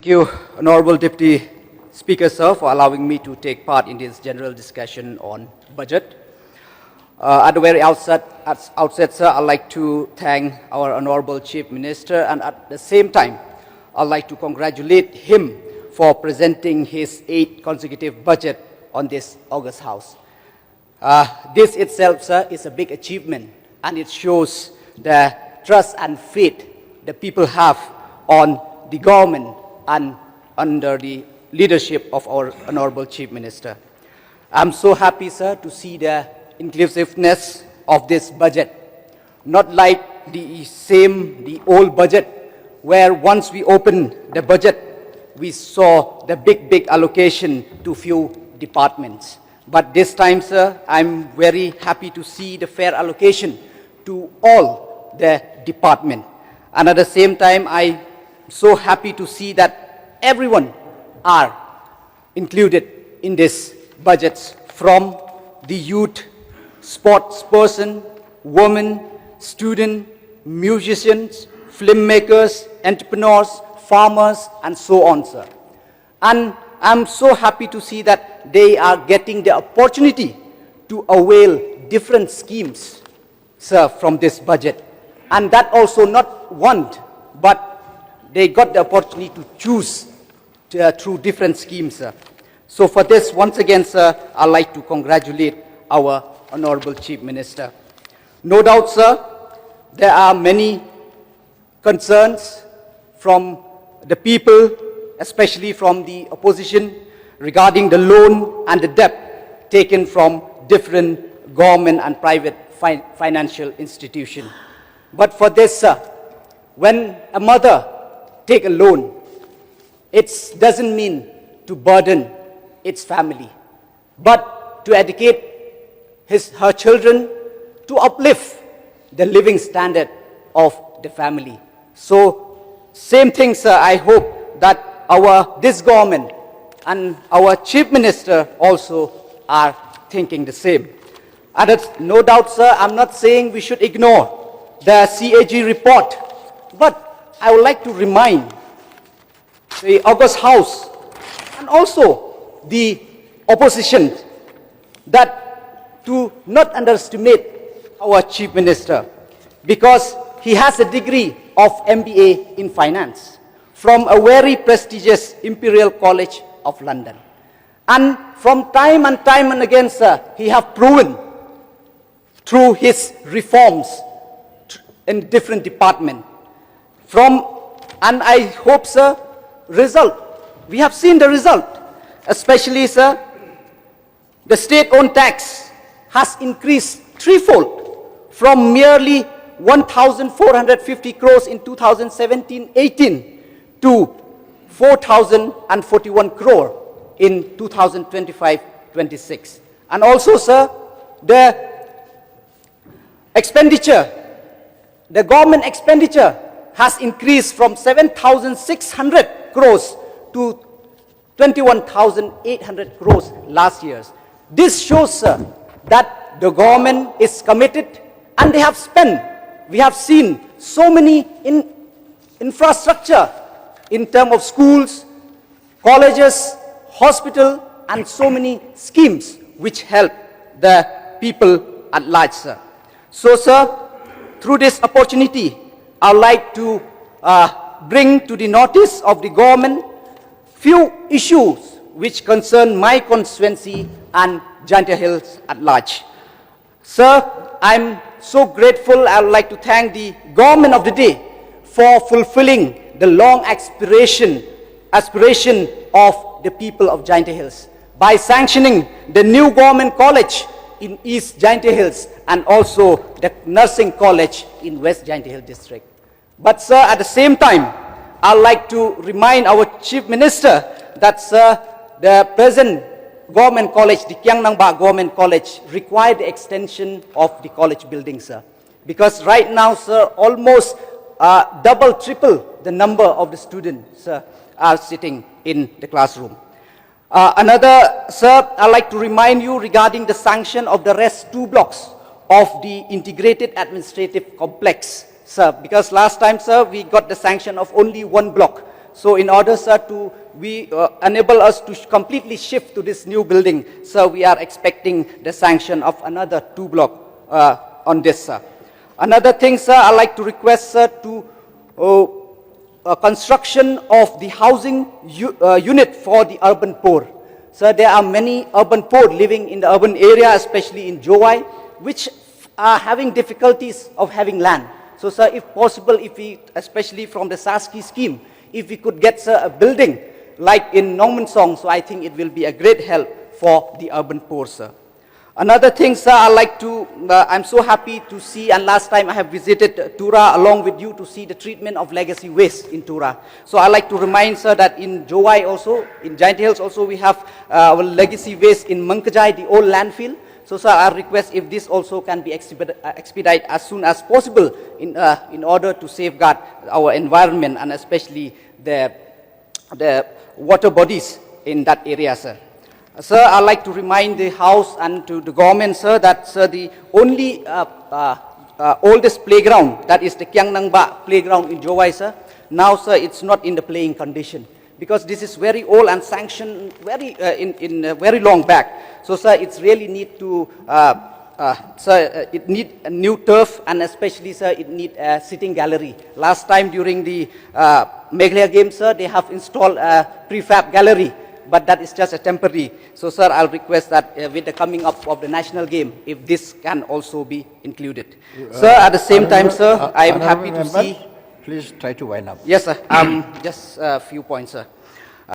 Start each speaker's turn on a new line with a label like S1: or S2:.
S1: you, Honorable Deputy Speaker, sir, for allowing me to take part in this general discussion on budget. At the very outset, sir, I'd like to thank our Honorable Chief Minister, and at the same time, I'd like to congratulate him for presenting his 8th consecutive budget on this August House. This itself, sir, is a big achievement, and it shows the trust and faith the people have on the government and under the leadership of our Honorable Chief Minister. I'm so happy, sir, to see the inclusiveness of this budget. Not like the old budget, where once we opened the budget, we saw the big allocation to few departments. But this time, sir, I'm very happy to see the fair allocation to all the department. And at the same time, I'm so happy to see that everyone are included in this budgets, from the youth, sports person, women, student, musicians, filmmakers, entrepreneurs, farmers, and so on, sir. And I'm so happy to see that they are getting the opportunity to avail different schemes, sir, from this budget. And that also not one, but they got the opportunity to choose through different schemes, sir. So for this, once again, sir, I'd like to congratulate our Honorable Chief Minister. No doubt, sir, there are many concerns from the people, especially from the opposition, regarding the loan and the debt taken from different government and private financial institutions. But for this, sir, when a mother takes a loan, it doesn't mean to burden its family, but to educate her children, to uplift the living standard of the family. So, same thing, sir, I hope that this government and our Chief Minister also are thinking the same. And it's no doubt, sir, I'm not saying we should ignore the CAG report, but I would like to remind the August House and also the opposition that to not underestimate our Chief Minister, because he has a degree of MBA in finance from a very prestigious Imperial College of London. And from time and again, sir, he has proven through his reforms in different departments. And I hope, sir, we have seen the result, especially, sir, the state-owned tax has increased threefold from merely 1,450 crores in 2017-18 to 4,041 crore in 2025-26. And also, sir, the government expenditure has increased from 7,600 crores to 21,800 crores last year. This shows, sir, that the government is committed and they have spent. We have seen so many infrastructure in terms of schools, colleges, hospital, and so many schemes which help the people at large, sir. So, sir, through this opportunity, I would like to bring to the notice of the government few issues which concern my constituency and Jaintia Hills at large. Sir, I'm so grateful. I would like to thank the government of the day for fulfilling the long aspiration of the people of Jaintia Hills by sanctioning the new government college in East Jaintia Hills and also the nursing college in West Jaintia Hills district. But, sir, at the same time, I'd like to remind our Chief Minister that, sir, the present government college, the Kheiñ Government College, required the extension of the college building, sir. Because right now, sir, almost triple the number of the students, sir, are sitting in the classroom. Another, sir, I'd like to remind you regarding the sanction of the rest 2 blocks of the integrated administrative complex, sir. Because last time, sir, we got the sanction of only 1 block. So in order, sir, to enable us to completely shift to this new building, sir, we are expecting the sanction of another 2 blocks on this, sir. Another thing, sir, I'd like to request, sir, to construction of the housing unit for the urban poor. So there are many urban poor living in the urban area, especially in Jowai, which are having difficulties of having land. So, sir, if possible, if we, especially from the SASKI scheme, if we could get, sir, a building like in Nongmensong, so I think it will be a great help for the urban poor, sir. Another thing, sir, I like to, I'm so happy to see, and last time I have visited Tura along with you to see the treatment of legacy waste in Tura. So I like to remind, sir, that in Jowai also, in Giant Hills also, we have our legacy waste in Mangkajai, the old landfill. So, sir, I request if this also can be expedited as soon as possible in order to safeguard our environment and especially the water bodies in that area, sir. Sir, I'd like to remind the House and to the government, sir, that, sir, the only oldest playground, that is the Sngewbha playground in Jowai, sir, now, sir, it's not in the playing condition, because this is very old and sanctioned very very long back. So, sir, it's really need to, sir, it need a new turf, and especially, sir, it need a sitting gallery. Last time during the Meghalaya Games, sir, they have installed a prefab gallery, but that is just a temporary. So, sir, I'll request that with the coming up of the national game, if this can also be included. Sir, at the same time, sir, I am happy to see.
S2: Please try to wind up.
S1: Yes, sir. Just a few points, sir.